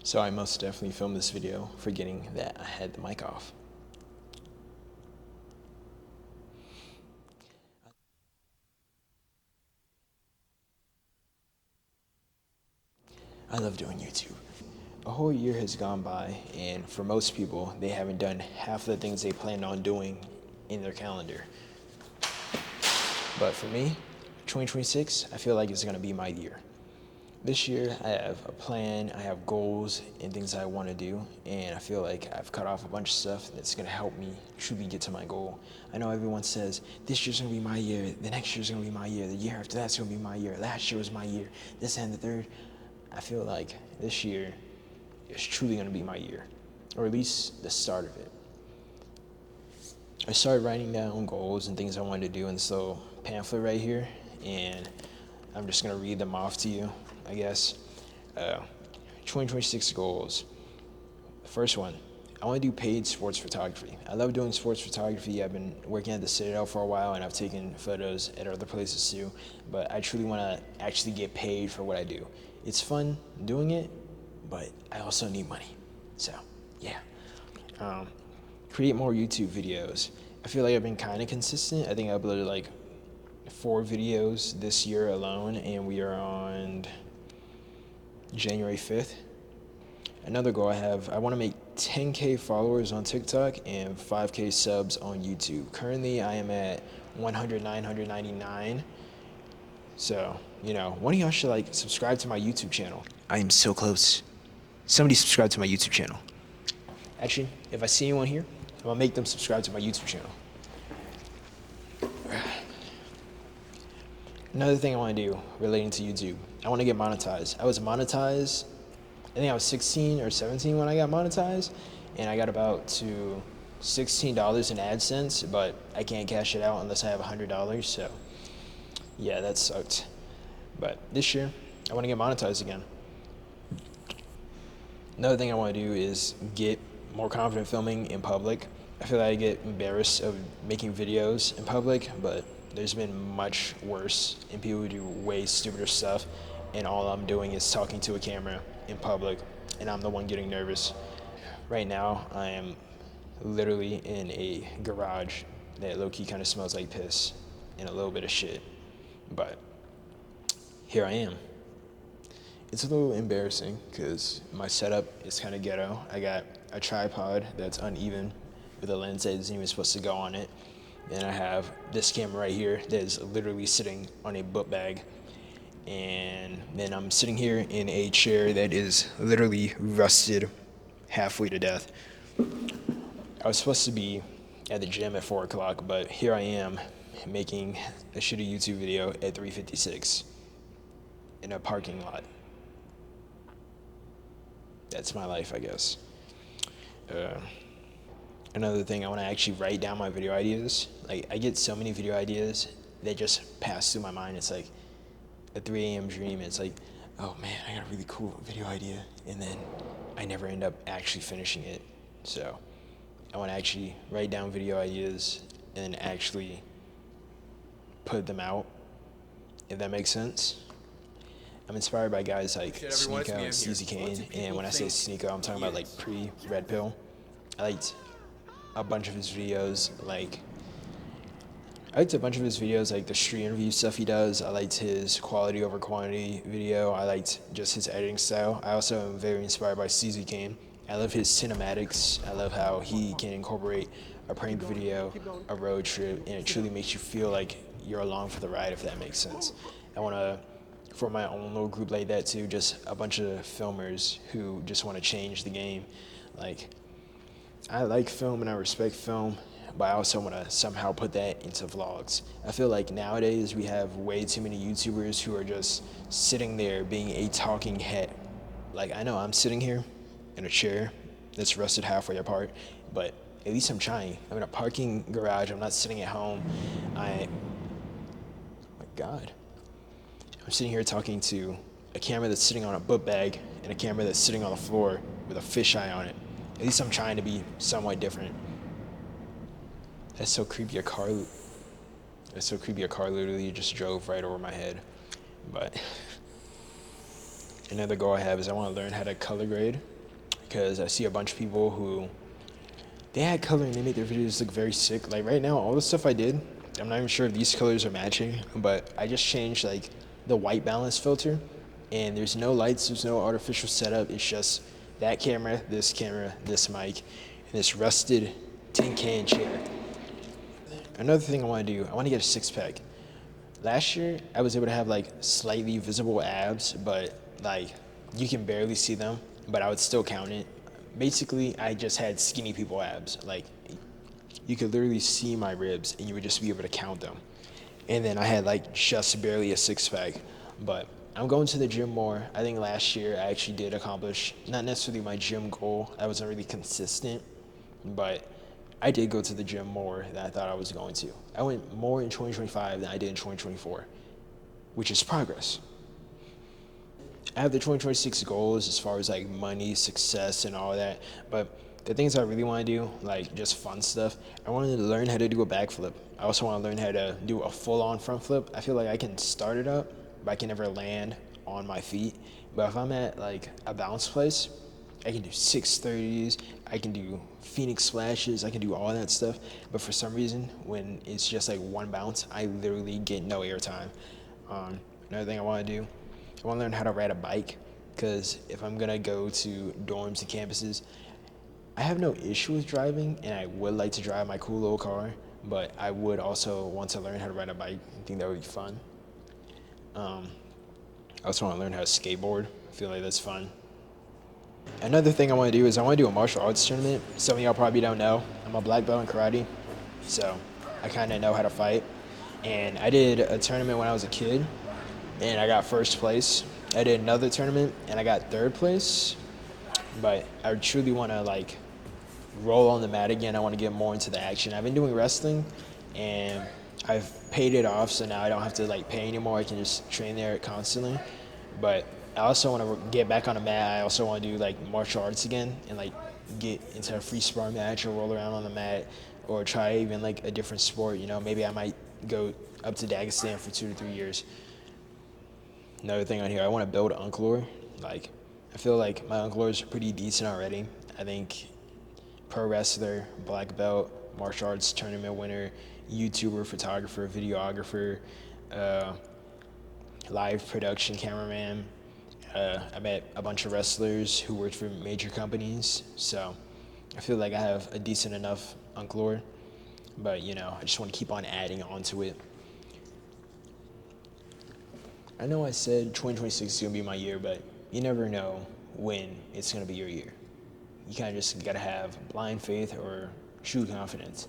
So I most definitely filmed this video forgetting that I had the mic off. I love doing YouTube. A whole year has gone by, and for most people, they haven't done half of the things they planned on doing in their calendar. But for me, 2026, I feel like it's gonna be my year. This year, I have a plan, I have goals and things I want to do, and I feel like I've cut off a bunch of stuff that's going to help me truly get to my goal. I know everyone says, this year's going to be my year, the next year's going to be my year, the year after that's going to be my year, last year was my year, this and the third. I feel like this year is truly going to be my year, or at least the start of it. I started writing down goals and things I wanted to do in this little pamphlet right here, and I'm just going to read them off to you. I guess. 2026 goals. First one, I want to do paid sports photography. I love doing sports photography. I've been working at the Citadel for a while, and I've taken photos at other places too, but I truly want to actually get paid for what I do. It's fun doing it, but I also need money. So, yeah. Create more YouTube videos. I feel like I've been kind of consistent. I think I uploaded like 4 videos this year alone, and we are on January 5th. Another goal I have, I want to make 10K followers on TikTok and 5K subs on YouTube. Currently, I am at 999. So, one of y'all should subscribe to my YouTube channel. I am so close. Somebody subscribe to my YouTube channel. Actually, if I see anyone here, I'm gonna make them subscribe to my YouTube channel. Another thing I want to do relating to YouTube, I want to get monetized. I was monetized, I think I was 16 or 17 when I got monetized, and I got about to $16 in AdSense, but I can't cash it out unless I have $100, so yeah, that sucked. But this year, I want to get monetized again. Another thing I want to do is get more confident filming in public. I feel like I get embarrassed of making videos in public, but there's been much worse, and people who do way stupider stuff, and all I'm doing is talking to a camera in public, and I'm the one getting nervous. Right now, I am literally in a garage that low-key kind of smells like piss and a little bit of shit, but here I am. It's a little embarrassing because my setup is kind of ghetto. I got a tripod that's uneven with a lens that isn't even supposed to go on it. And I have this camera right here that is literally sitting on a book bag. And then I'm sitting here in a chair that is literally rusted halfway to death. I was supposed to be at the gym at 4 o'clock, but here I am making a shitty YouTube video at 3:56 in a parking lot. That's my life, I guess. Another thing, I want to actually write down my video ideas. Like, I get so many video ideas that just pass through my mind. It's like a 3 a.m. dream. It's like, oh man, I got a really cool video idea, and then I never end up actually finishing it. So I want to actually write down video ideas and actually put them out, if that makes sense. I'm inspired by guys like Sneako and CZ Kane, and when I say Sneako, I'm talking about like pre-Red Pill. I liked a bunch of his videos, like the street interview stuff he does. I liked his quality over quantity video. I liked just his editing style. I also am very inspired by CZ Kane. I love his cinematics. I love how he can incorporate a prank video, a road trip, and it truly makes you feel like you're along for the ride, if that makes sense. I want to form my own little group like that too, just a bunch of filmers who just want to change the game. Like, I like film and I respect film, but I also want to somehow put that into vlogs. I feel like nowadays we have way too many YouTubers who are just sitting there being a talking head. Like, I know I'm sitting here in a chair that's rusted halfway apart, but at least I'm trying. I'm in a parking garage. I'm not sitting at home. Oh my God. I'm sitting here talking to a camera that's sitting on a book bag and a camera that's sitting on the floor with a fisheye on it. At least I'm trying to be somewhat different. That's so creepy. A car literally just drove right over my head. But another goal I have is I want to learn how to color grade. because I see a bunch of people who they had color and they made their videos look very sick. Like right now, all the stuff I did, I'm not even sure if these colors are matching, but I just changed like the white balance filter, and there's no lights, there's no artificial setup. It's just that camera, this mic, and this rusted tin can chair. Another thing I want to do, I want to get a six pack. Last year, I was able to have like slightly visible abs, but like you can barely see them, but I would still count it. Basically, I just had skinny people abs. Like you could literally see my ribs and you would just be able to count them. And then I had like just barely a six pack, but I'm going to the gym more. I think last year I actually did accomplish not necessarily my gym goal. I wasn't really consistent, but I did go to the gym more than I thought I was going to. I went more in 2025 than I did in 2024, which is progress. I have the 2026 goals as far as like money, success, and all that, but the things I really want to do, like just fun stuff, I wanted to learn how to do a backflip. I also want to learn how to do a full-on front flip. I feel like I can start it up, but I can never land on my feet. But if I'm at like a bounce place, I can do 630s, I can do Phoenix splashes, I can do all that stuff. But for some reason, when it's just like one bounce, I literally get no airtime. Another thing I want to do, I want to learn how to ride a bike, because if I'm gonna go to dorms and campuses, I have no issue with driving, and I would like to drive my cool little car, but I would also want to learn how to ride a bike. I think that would be fun. I also want to learn how to skateboard. I feel like that's fun. Another thing I want to do is I want to do a martial arts tournament. Some of y'all probably don't know. I'm a black belt in karate, so I kind of know how to fight. And I did a tournament when I was a kid, and I got first place. I did another tournament, and I got third place. But I truly want to like roll on the mat again. I want to get more into the action. I've been doing wrestling, and I've paid it off, so now I don't have to like pay anymore. I can just train there constantly. But I also want to get back on the mat. I also want to do like martial arts again and like get into a free spar match or roll around on the mat or try even like a different sport. You know, maybe I might go up to Dagestan for 2 to 3 years. Another thing on here, I want to build Unclore. Like, I feel like my Unclores are pretty decent already. I think pro wrestler, black belt, martial arts tournament winner, YouTuber, photographer, videographer, live production cameraman. I met a bunch of wrestlers who worked for major companies, so I feel like I have a decent enough Unclore, but you know, I just want to keep on adding onto it. I know I said 2026 is gonna be my year, but you never know when it's gonna be your year. You kind of just gotta have blind faith or true confidence.